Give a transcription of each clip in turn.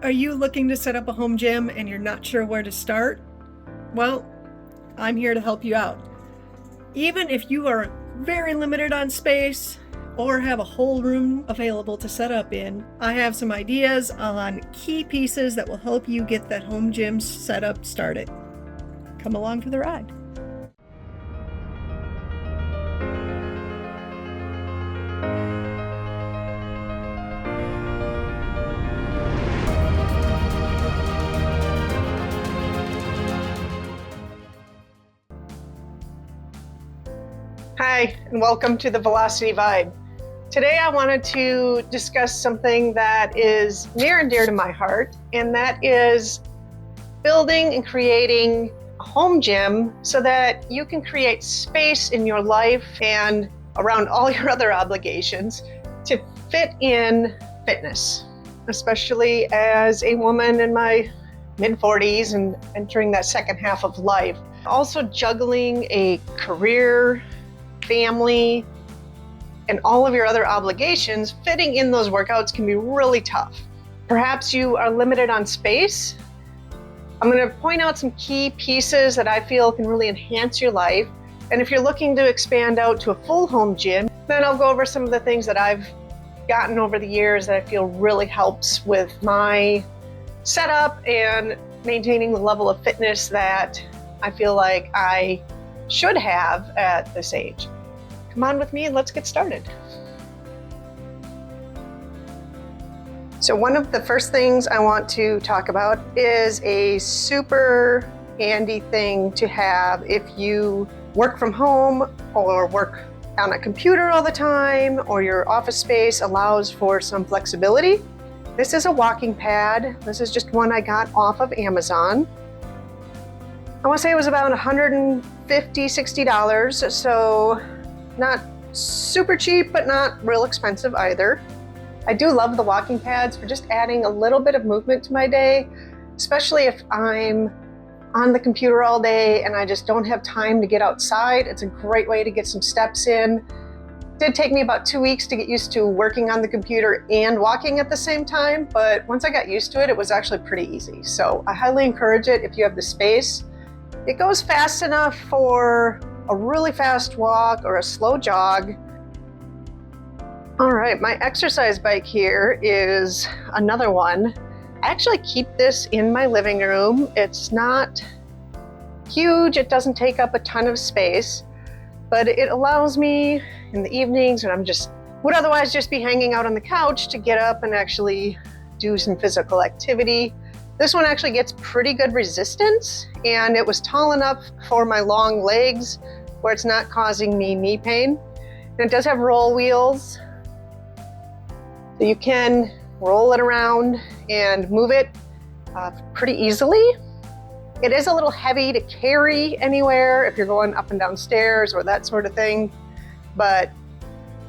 Are you looking to set up a home gym and you're not sure where to start? Well, I'm here to help you out. Even if you are very limited on space or have a whole room available to set up in, I have some ideas on key pieces that will help you get that home gym setup started. Come along for the ride. Hi, and welcome to the Velocity Vibe. Today I wanted to discuss something that is near and dear to my heart, and that is building and creating a home gym so that you can create space in your life and around all your other obligations to fit in fitness, especially as a woman in my mid-40s and entering that second half of life. Also juggling a career, family, and all of your other obligations, fitting in those workouts can be really tough. Perhaps you are limited on space. I'm going to point out some key pieces that I feel can really enhance your life. And if you're looking to expand out to a full home gym, then I'll go over some of the things that I've gotten over the years that I feel really helps with my setup and maintaining the level of fitness that I feel like I should have at this age. Come on with me and let's get started. So one of the first things I want to talk about is a super handy thing to have if you work from home or work on a computer all the time, or your office space allows for some flexibility. This is a walking pad. This is just one I got off of Amazon. I want to say it was about $150, $60, so not super cheap, but not real expensive either. I do love the walking pads for just adding a little bit of movement to my day, especially if I'm on the computer all day and I just don't have time to get outside. It's a great way to get some steps in. It did take me about 2 weeks to get used to working on the computer and walking at the same time, but once I got used to it, it was actually pretty easy. So I highly encourage it if you have the space. It goes fast enough for a really fast walk or a slow jog. All right, my exercise bike here is another one. I actually keep this in my living room. It's not huge, it doesn't take up a ton of space, but it allows me in the evenings when would otherwise just be hanging out on the couch to get up and actually do some physical activity. This one actually gets pretty good resistance, and it was tall enough for my long legs where it's not causing me knee pain. And it does have roll wheels, so you can roll it around and move it pretty easily. It is a little heavy to carry anywhere if you're going up and down stairs or that sort of thing, but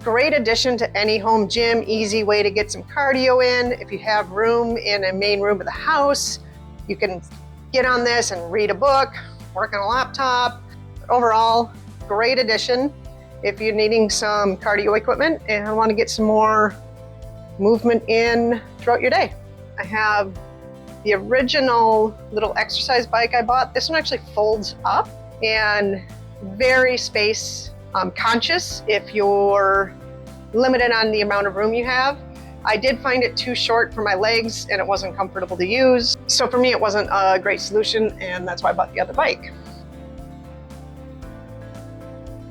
great addition to any home gym, easy way to get some cardio in. If you have room in a main room of the house, you can get on this and read a book, work on a laptop. Overall, great addition if you're needing some cardio equipment and want to get some more movement in throughout your day. I have the original little exercise bike I bought. This one actually folds up and very space conscious if you're limited on the amount of room you have. I did find it too short for my legs and it wasn't comfortable to use. So for me, it wasn't a great solution, and that's why I bought the other bike.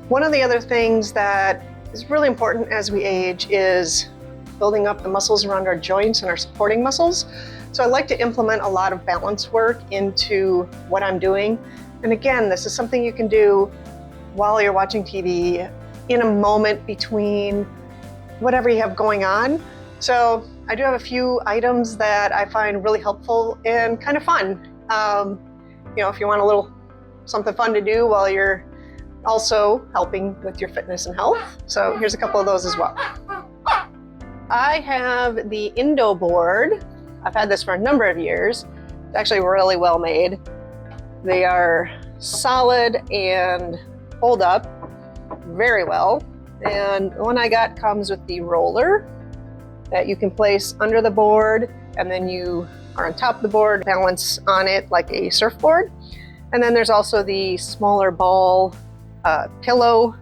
One of the other things that is really important as we age is building up the muscles around our joints and our supporting muscles. So I like to implement a lot of balance work into what I'm doing. And again, this is something you can do while you're watching TV, in a moment between whatever you have going on. So I do have a few items that I find really helpful and kind of fun. If you want a little something fun to do while you're also helping with your fitness and health. So here's a couple of those as well. I have the Indo board. I've had this for a number of years. It's actually really well made. They are solid and hold up very well. And the one I got comes with the roller that you can place under the board and then you are on top of the board, balance on it like a surfboard. And then there's also the smaller ball pillow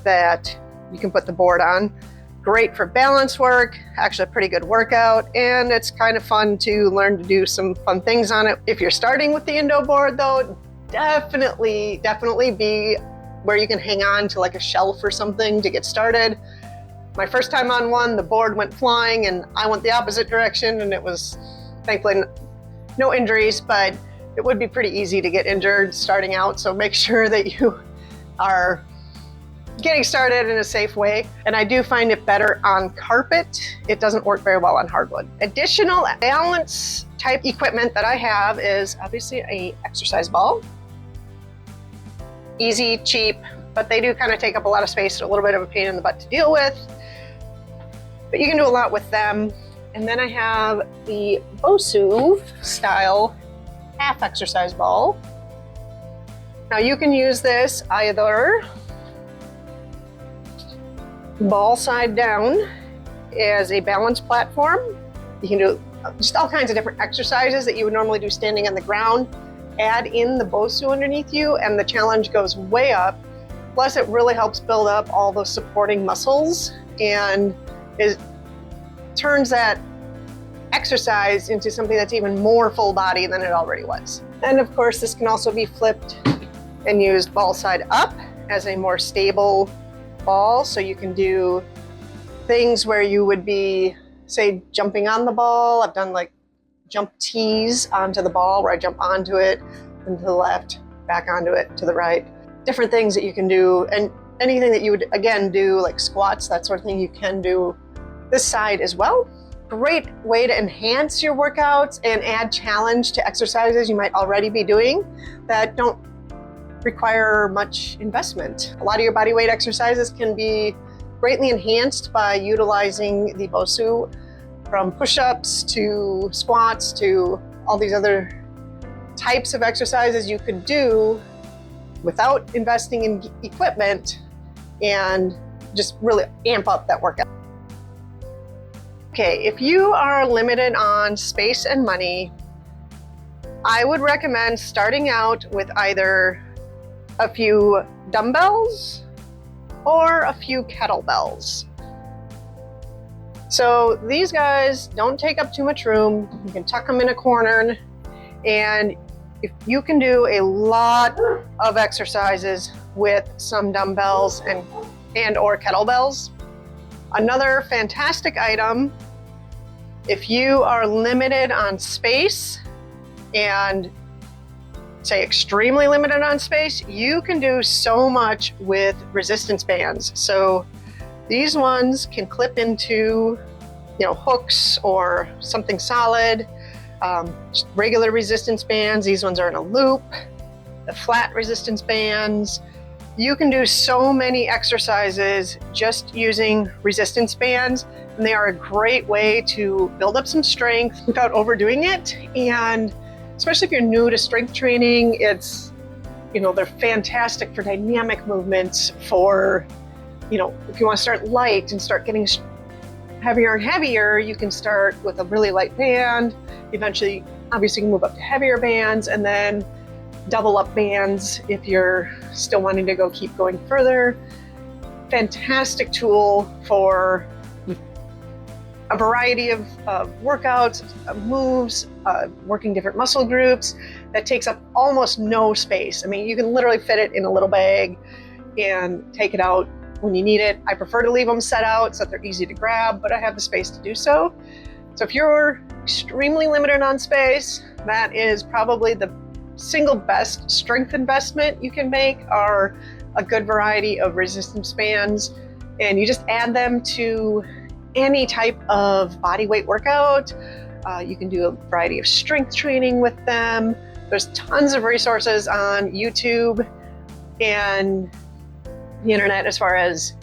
that you can put the board on. Great for balance work, actually a pretty good workout, and it's kind of fun to learn to do some fun things on it. If you're starting with the Indo board though, definitely be where you can hang on to like a shelf or something to get started. My first time on one, the board went flying and I went the opposite direction, and it was thankfully no injuries, but it would be pretty easy to get injured starting out. So make sure that you are getting started in a safe way. And I do find it better on carpet. It doesn't work very well on hardwood. Additional balance type equipment that I have is obviously a exercise ball. Easy, cheap, but they do kind of take up a lot of space and a little bit of a pain in the butt to deal with. But you can do a lot with them. And then I have the Bosu style half exercise ball. Now you can use this either ball side down as a balance platform. You can do just all kinds of different exercises that you would normally do standing on the ground. Add in the Bosu underneath you and the challenge goes way up. Plus it really helps build up all those supporting muscles and it turns that exercise into something that's even more full body than it already was. And of course this can also be flipped and used ball side up as a more stable ball, so you can do things where you would be, say, jumping on the ball. I've done like jump tees onto the ball where I jump onto it and to the left, back onto it, to the right. Different things that you can do, and anything that you would, again, do like squats, that sort of thing, you can do this side as well. Great way to enhance your workouts and add challenge to exercises you might already be doing that don't require much investment. A lot of your body weight exercises can be greatly enhanced by utilizing the Bosu, from push-ups to squats to all these other types of exercises you could do without investing in equipment and just really amp up that workout. Okay, if you are limited on space and money, I would recommend starting out with either a few dumbbells or a few kettlebells. So these guys don't take up too much room. You can tuck them in a corner, and if you can do a lot of exercises with some dumbbells and or kettlebells. Another fantastic item, if you are limited on space and say extremely limited on space, you can do so much with resistance bands. So these ones can clip into, hooks or something solid. Just regular resistance bands. These ones are in a loop. The flat resistance bands. You can do so many exercises just using resistance bands, and they are a great way to build up some strength without overdoing it. And especially if you're new to strength training, they're fantastic for dynamic movements for, if you want to start light and start getting heavier and heavier, you can start with a really light band. Eventually, obviously, you can move up to heavier bands and then double up bands if you're still wanting to keep going further. Fantastic tool for a variety of workouts, moves, working different muscle groups that takes up almost no space. I mean, you can literally fit it in a little bag and take it out when you need it. I prefer to leave them set out so that they're easy to grab, but I have the space to do so. So if you're extremely limited on space, that is probably the single best strength investment you can make, are a good variety of resistance bands. And you just add them to any type of body weight workout. You can do a variety of strength training with them. There's tons of resources on YouTube and the internet as far as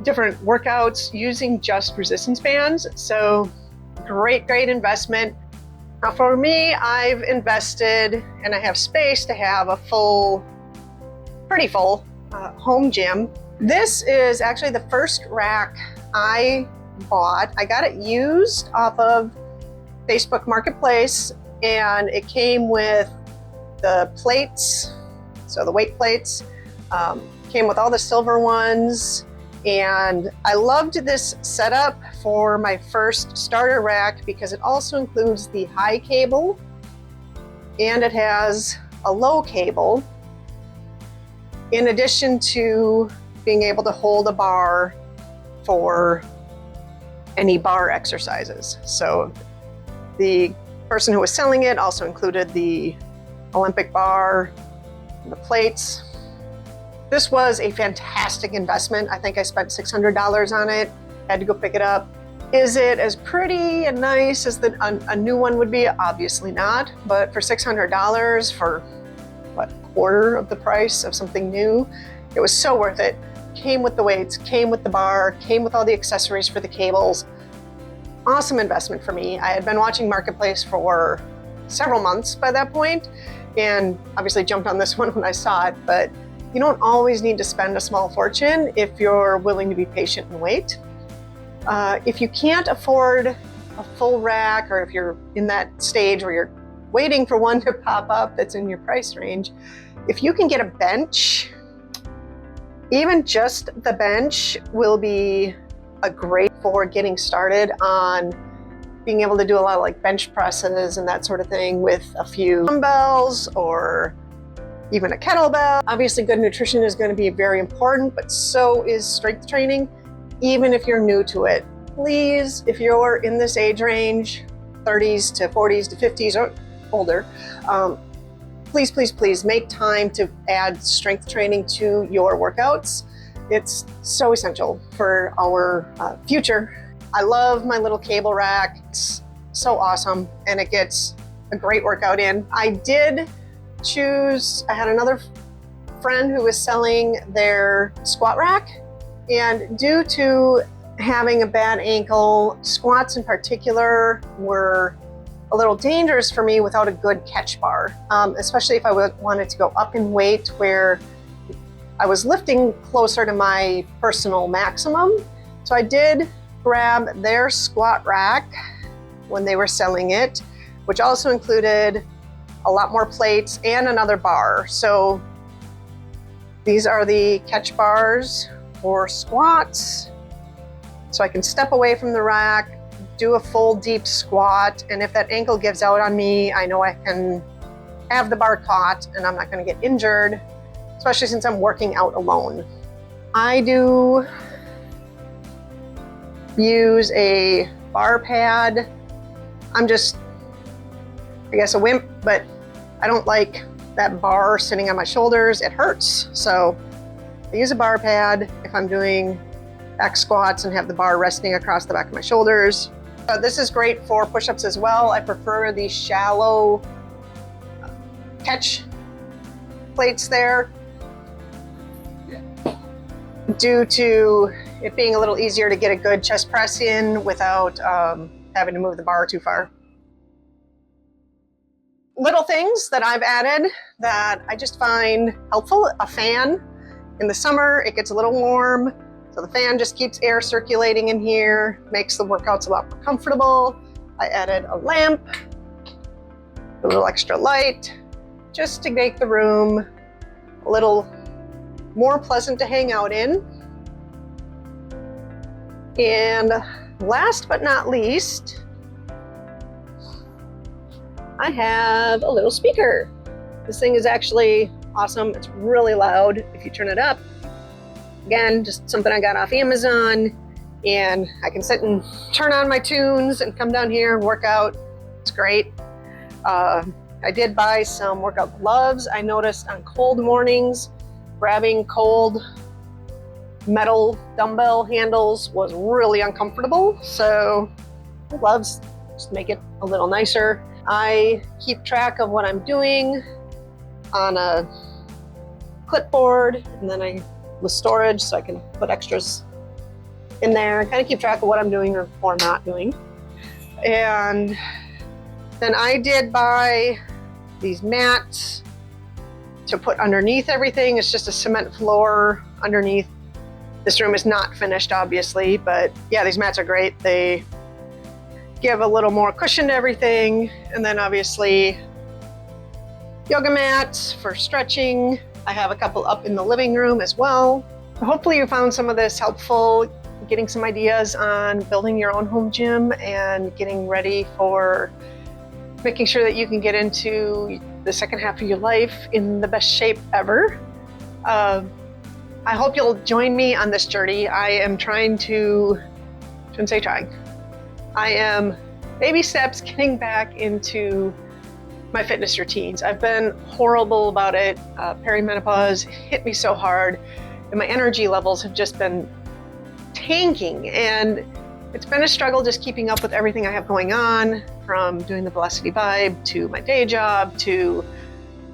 different workouts using just resistance bands. So great investment. Now for me, I've invested and I have space to have a pretty full home gym. This is actually the first rack I bought. I got it used off of Facebook Marketplace, and it came with the plates, so the weight plates, came with all the silver ones, and I loved this setup for my first starter rack because it also includes the high cable and it has a low cable, in addition to being able to hold a bar for any bar exercises. So the person who was selling it also included the Olympic bar and the plates. This was a fantastic investment. I think I spent $600 on it. Had to go pick it up. Is it as pretty and nice as a new one would be? Obviously not, but for $600 for what, a quarter of the price of something new, it was so worth it. Came with the weights, came with the bar, came with all the accessories for the cables. Awesome investment for me. I had been watching Marketplace for several months by that point, and obviously jumped on this one when I saw it, but you don't always need to spend a small fortune if you're willing to be patient and wait. If you can't afford a full rack, or if you're in that stage where you're waiting for one to pop up that's in your price range, if you can get a bench, even just the bench will be a great for getting started on being able to do a lot of like bench presses and that sort of thing with a few dumbbells or even a kettlebell. Obviously, good nutrition is going to be very important, but so is strength training, even if you're new to it. Please, if you're in this age range, 30s to 40s to 50s or older, please, please, please make time to add strength training to your workouts. It's so essential for our future. I love my little cable rack. It's so awesome, and it gets a great workout in. I had another friend who was selling their squat rack, and due to having a bad ankle, squats in particular were a little dangerous for me without a good catch bar, especially if I wanted to go up in weight where I was lifting closer to my personal maximum. So I did grab their squat rack when they were selling it, which also included a lot more plates and another bar. So these are the catch bars for squats. So I can step away from the rack, do a full deep squat, and if that ankle gives out on me, I know I can have the bar caught and I'm not going to get injured, especially since I'm working out alone. I do use a bar pad. I'm just, I guess, a wimp, but I don't like that bar sitting on my shoulders. It hurts. So I use a bar pad if I'm doing back squats and have the bar resting across the back of my shoulders. This is great for push-ups as well. I prefer the shallow catch plates there due to it being a little easier to get a good chest press in without having to move the bar too far. Little things that I've added that I just find helpful: a fan. In the summer, it gets a little warm, so the fan just keeps air circulating in here, makes the workouts a lot more comfortable. I added a lamp, a little extra light, just to make the room a little more pleasant to hang out in. And last but not least, I have a little speaker. This thing is actually awesome. It's really loud if you turn it up. Again, just something I got off Amazon, and I can sit and turn on my tunes and come down here and work out. It's great. I did buy some workout gloves. I noticed on cold mornings, grabbing cold metal dumbbell handles was really uncomfortable. So the gloves just make it a little nicer. I keep track of what I'm doing on a clipboard, and then with storage so I can put extras in there and kind of keep track of what I'm doing or not doing. And then I did buy these mats to put underneath everything. It's just a cement floor underneath. This room is not finished, obviously, but yeah, these mats are great. They give a little more cushion to everything. And then obviously yoga mats for stretching. I have a couple up in the living room as well. Hopefully you found some of this helpful, getting some ideas on building your own home gym and getting ready for making sure that you can get into the second half of your life in the best shape ever. I hope you'll join me on this journey. I am I am baby steps getting back into my fitness routines. I've been horrible about it. Perimenopause hit me so hard, and my energy levels have just been tanking. And it's been a struggle just keeping up with everything I have going on, from doing the Velocity Vibe to my day job to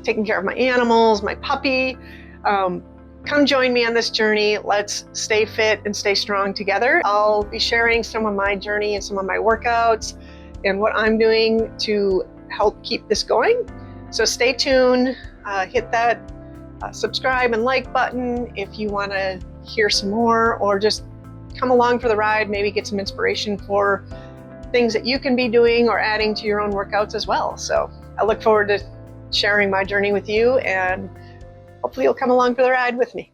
taking care of my animals, my puppy. Come join me on this journey. Let's stay fit and stay strong together. I'll be sharing some of my journey and some of my workouts and what I'm doing to help keep this going. So stay tuned, hit that subscribe and like button if you want to hear some more, or just come along for the ride, maybe get some inspiration for things that you can be doing or adding to your own workouts as well. So I look forward to sharing my journey with you, and hopefully you'll come along for the ride with me.